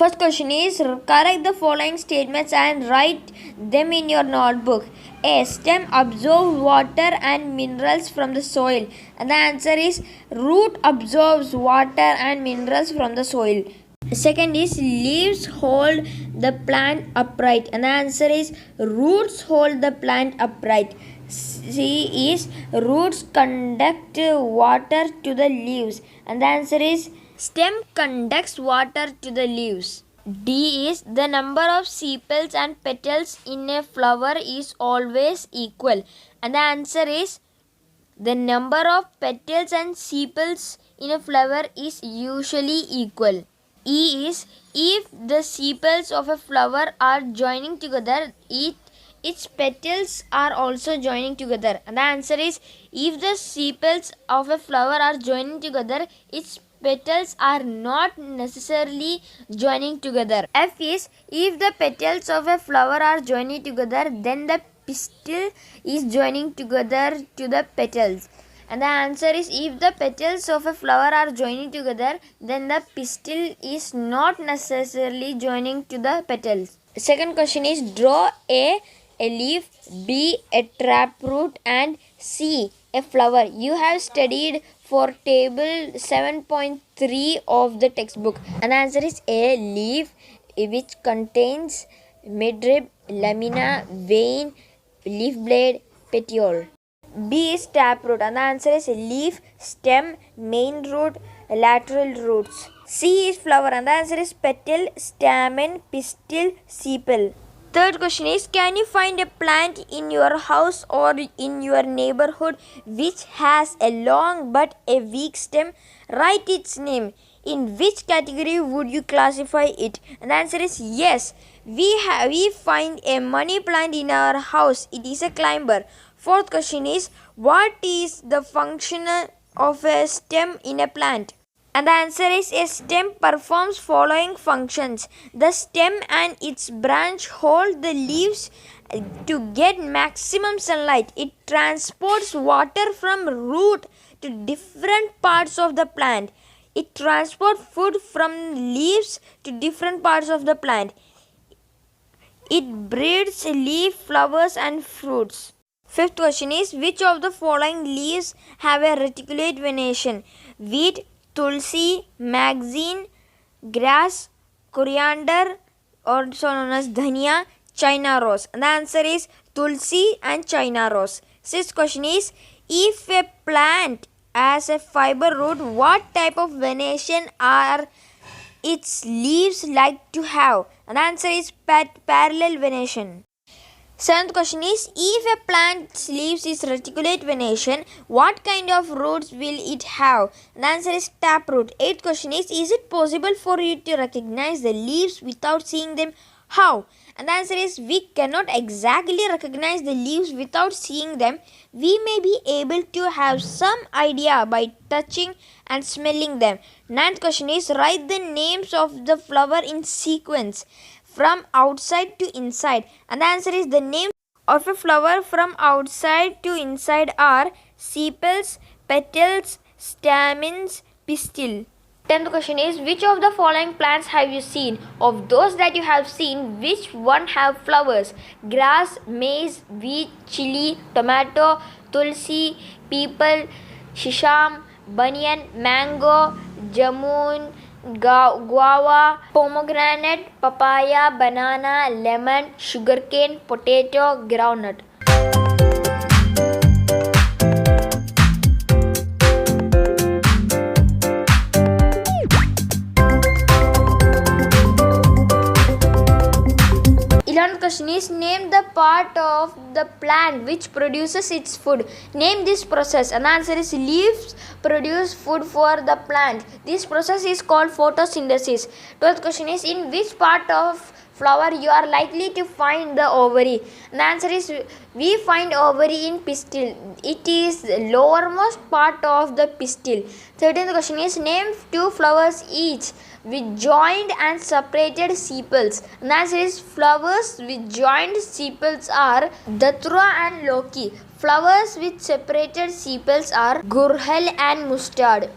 First question is correct the following statements and write them in your notebook. A. Stem absorbs water and minerals from the soil. And the answer is root absorbs water and minerals from the soil. Second is leaves hold the plant upright. And the answer is roots hold the plant upright. C is roots conduct water to the leaves. And the answer is stem conducts water to the leaves. D is the number of sepals and petals in a flower is always equal. And the answer is the number of petals and sepals in a flower is usually equal. E is if the sepals of a flower are joining together, its petals are also joining together. And the answer is if the sepals of a flower are joining together, its petals are not necessarily joining together. F is if the petals of a flower are joining together, then the pistil is joining together to the petals. And the answer is if the petals of a flower are joining together, then the pistil is not necessarily joining to the petals. Second question is draw A leaf, B a taproot, and C a flower. You have studied for table 7.3 of the textbook. And the answer is A leaf, which contains midrib, lamina, vein, leaf blade, petiole. B is taproot, and the answer is leaf, stem, main root, lateral roots. C is flower, and the answer is petal, stamen, pistil, sepal. Third question is can you find a plant in your house or in your neighborhood which has a long but a weak stem? Write its name. In which category would you classify it? And the answer is yes. We find a money plant in our house. It is a climber. Fourth question is what is the function of a stem in a plant? And the answer is a stem performs following functions. The stem and its branch hold the leaves to get maximum sunlight. It transports water from root to different parts of the plant. It transports food from leaves to different parts of the plant. It breeds leaf, flowers and fruits. Fifth question is which of the following leaves have a reticulate venation? Wheat, tulsi, magazine, grass, coriander, also known as dhania, China rose. And the answer is tulsi and China rose. Sixth question is if a plant has a fiber root, what type of venation are its leaves like to have? And the answer is parallel venation. Seventh question is if a plant's leaves is reticulate venation, what kind of roots will it have? The answer is taproot. Eighth question is it possible for you to recognize the leaves without seeing them? How? And the answer is we cannot exactly recognize the leaves without seeing them. We may be able to have some idea by touching and smelling them. Ninth question is write the names of the flower in sequence from outside to inside. And the answer is the names of a flower from outside to inside are sepals, petals, stamens, pistil. 10th question is which of the following plants have you seen? Of those that you have seen, which one have flowers? Grass, maize, wheat, chili, tomato, tulsi, peepal, shisham, banyan, mango, jamun, guava, pomegranate, papaya, banana, lemon, sugarcane, potato, groundnut. Question is name the part of the plant which produces its food. Name this process. And the answer is leaves produce food for the plant. This process is called photosynthesis. 12th question is in which part of flower you are likely to find the ovary? And the answer is we find ovary in pistil. It is the lowermost part of the pistil. 13th question is name two flowers each with joined and separated sepals. And the answer is flowers with joined sepals are Datura and Loki. Flowers with separated sepals are Gurhal and Mustard.